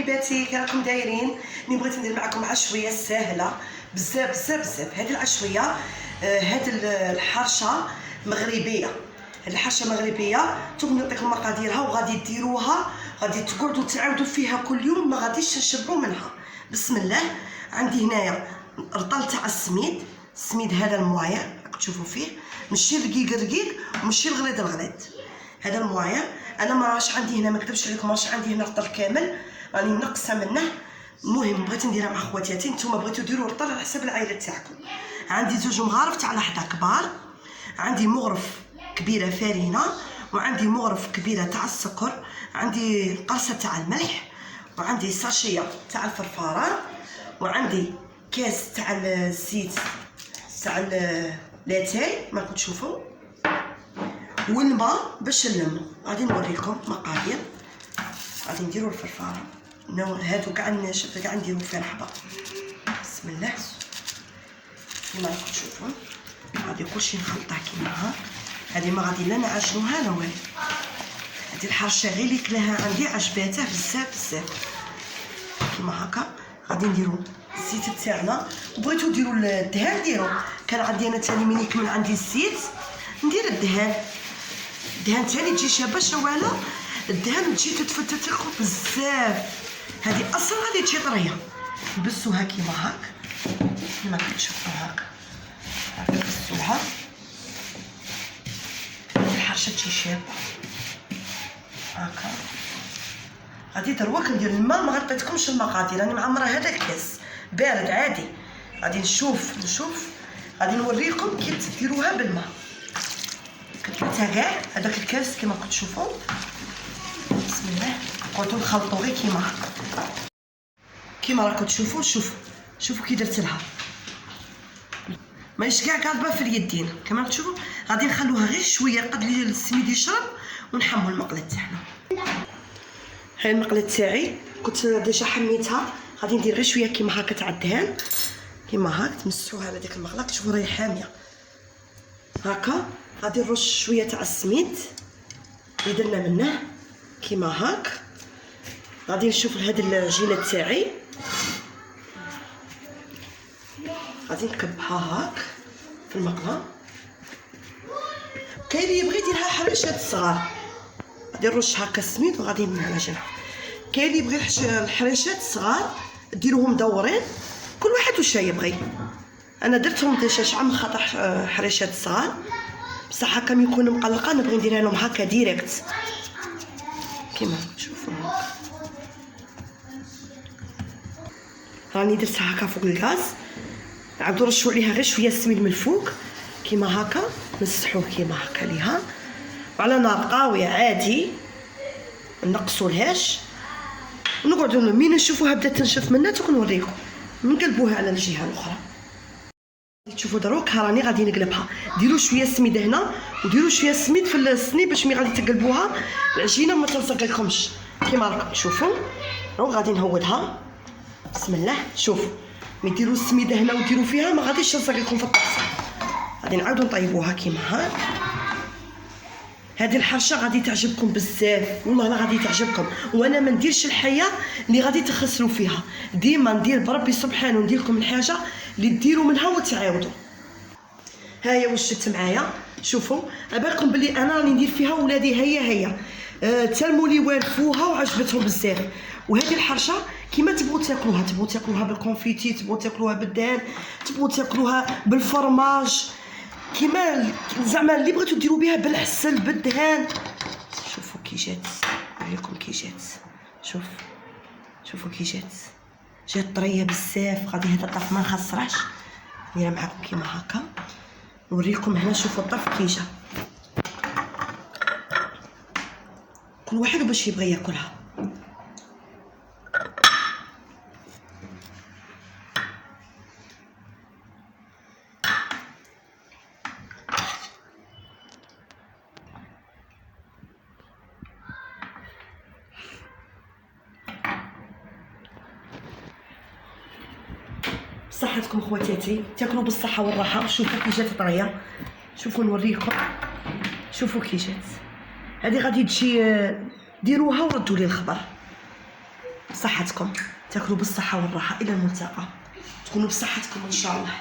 حبيباتي، كي راكم دايرين؟ اللي بغيت ندير معكم عشويه ساهله بزاف بزاف بزاف. هذه العشويه هذه الحرشه مغربيه، هذه الحرشه مغربيه. توم نعطيكم مقاديرها وغادي ديروها، غادي تقعدوا تعاودوا فيها كل يوم، ما غاديش تشبعوا منها. بسم الله. عندي هنايا رطل تاع السميد هذا الموايع راكم تشوفوا فيه، ماشي رقيق وماشي الغليظ. هذا الموايع انا ما راش عندي هنا، ما نكذبش عليكم، راش عندي هنا رطل كامل راني منقصه منه. المهم بغيت نديرها مع خواتاتي، نتوما بغيتو ديروا رطل على حسب العائله تاعكم. عندي زوج مغارف تاع لحظه كبار، عندي مغرف كبيره فارينه، وعندي مغرف كبيره تاع السكر، عندي قرصه تاع الملح، وعندي ساشيه تاع الفرفاره، وعندي كاس تاع الزيت تاع لاتاي ما راكم تشوفوا، والماء باش نلمو. غادي نوريكم مقادير. غادي نديرو الفرفاره، هادو كاع الناشف كاع نديرو فيه الحبه. بسم الله. كيما راكم تشوفوا غادي كلشي نخلطها كيما ها. هذه ما غادي لا نعجنوها لا والو، هذه الحرشه غير اللي كلاها عندي عجباته بزاف كيما هكا. غادي نديرو الزيت تاعنا، بغيتو ديروا الدهان ديروا. كان عندي انا تاني من يكمل عندي الزيت ندير الدهان تاني تجي شابه شواله. الدهان تجي تتفتت لكم بزاف، هذه اصلا غادي تجي طريه. نبسوها كيما هاك، كيما كتشوفوا هاك نبسوها. الحرشه تجي شابه هاكا. غادي دروك ندير الماء، ما عطيتكمش المقادير، راني معمره هذا الكاس بارد عادي. غادي نشوف غادي نوريكم كيف ديروها بالماء. كتبتها كاع هذاك الكاس كيما كتشوفوا. بسم الله. نقعدوا نخلطوا غير كيما هكا، كيما راكم تشوفوا. شوفوا كي درت لها، ماهيش كاع قاضبه في اليدين كما راكم تشوفوا. غادي نخلوها غير شويه قد لي السميد يشرب، ونحموا المقله تاعنا. هاي المقله تاعي كنت ديجا حميتها، غادي ندير غير شويه كيما هكا تاع الدهان كيما هاك. تمسوها على ديك المقله كتشوفوا راهي حاميه هكا. غادي نرش شويه تاع السميد اللي درنا منه كيما هاك. غادي نشوف هاد العجينه تاعي، غادي نكبها هاك في المقله. كاين اللي يبغي يديرها حريشات صغار، غادي نرش هكا السميد وغادي نعجنها. كاين اللي يبغي الحريشات صغار ديروهم مدورين، كل واحد واش يبغي. انا درتهم ديجا شحال من خطر حريشات صغار، بصح هكا يكون مقلقه نبغي نديرها لهم هكا ديريكت كيما تشوفوا هكا. راني درتها هكا فوق الغاز، نعاودو نرشو عليها غير شويه السميد من الفوق كيما هكا، نسحوه كيما هكا ليها وعلى نار قاويه عادي، نقصولهاش ونقعدو مين نشوفوها بدات تنشف منها نوريكم، نقلبوها على الجهه الاخرى. تشوفوا دروك راني غادي نقلبها. ديروا شويه السميد هنا وديروا شويه السميد في الصني باش ملي غادي تقلبوها العجينه ما تلصق لكمش كيما راكم تشوفوا. دونك غادي نهودها. بسم الله. شوفوا ملي ديروا السميد هنا وديروا فيها ما غاديش تلصق لكم في الطاسه. غادي نعاودو نطيبوها كيما هاك. هذه الحرشه غادي تعجبكم بزاف، والله لا غادي تعجبكم. وانا ما نديرش الحياه اللي غادي تخسروا فيها، ديما ندير بربي سبحانه وندير لكم الحاجه اللي ديروا منها وتعاودوا. هاهي واش شفت معايا. شوفوا بالكم بلي انا راني ندير فيها ولادي هي تلموا لي والفوها وعجبتهم بزاف. وهذه الحرشه كيما تبغوا تاكلوها بالكونفيتي، تبغوا تاكلوها بالدهان، تبغوا تاكلوها بالفرماج، كيما زعما اللي بغيتو ديروا بها بالعسل بالدهان. شوفوا كي جات، نوريكم كي جات. شوفوا كي جات طريه بزاف. غادي هذا الطرف ما نخسرهش، نديرها معكم كيما هكا نوريكم. هنا شوفوا الطرف كي جا، كل واحد باش يبغي ياكلها. صحتكم خواتاتي، تاكلوا بالصحه والراحه. شوفوا كي جات طريه، شوفوا نوريكم. شوفوا كي جات. هذه غادي تجي ديروها وردوا لي الخبر. بصحتكم، تاكلوا بالصحه والراحه. الى الملتقى، تكونوا بصحتكم ان شاء الله.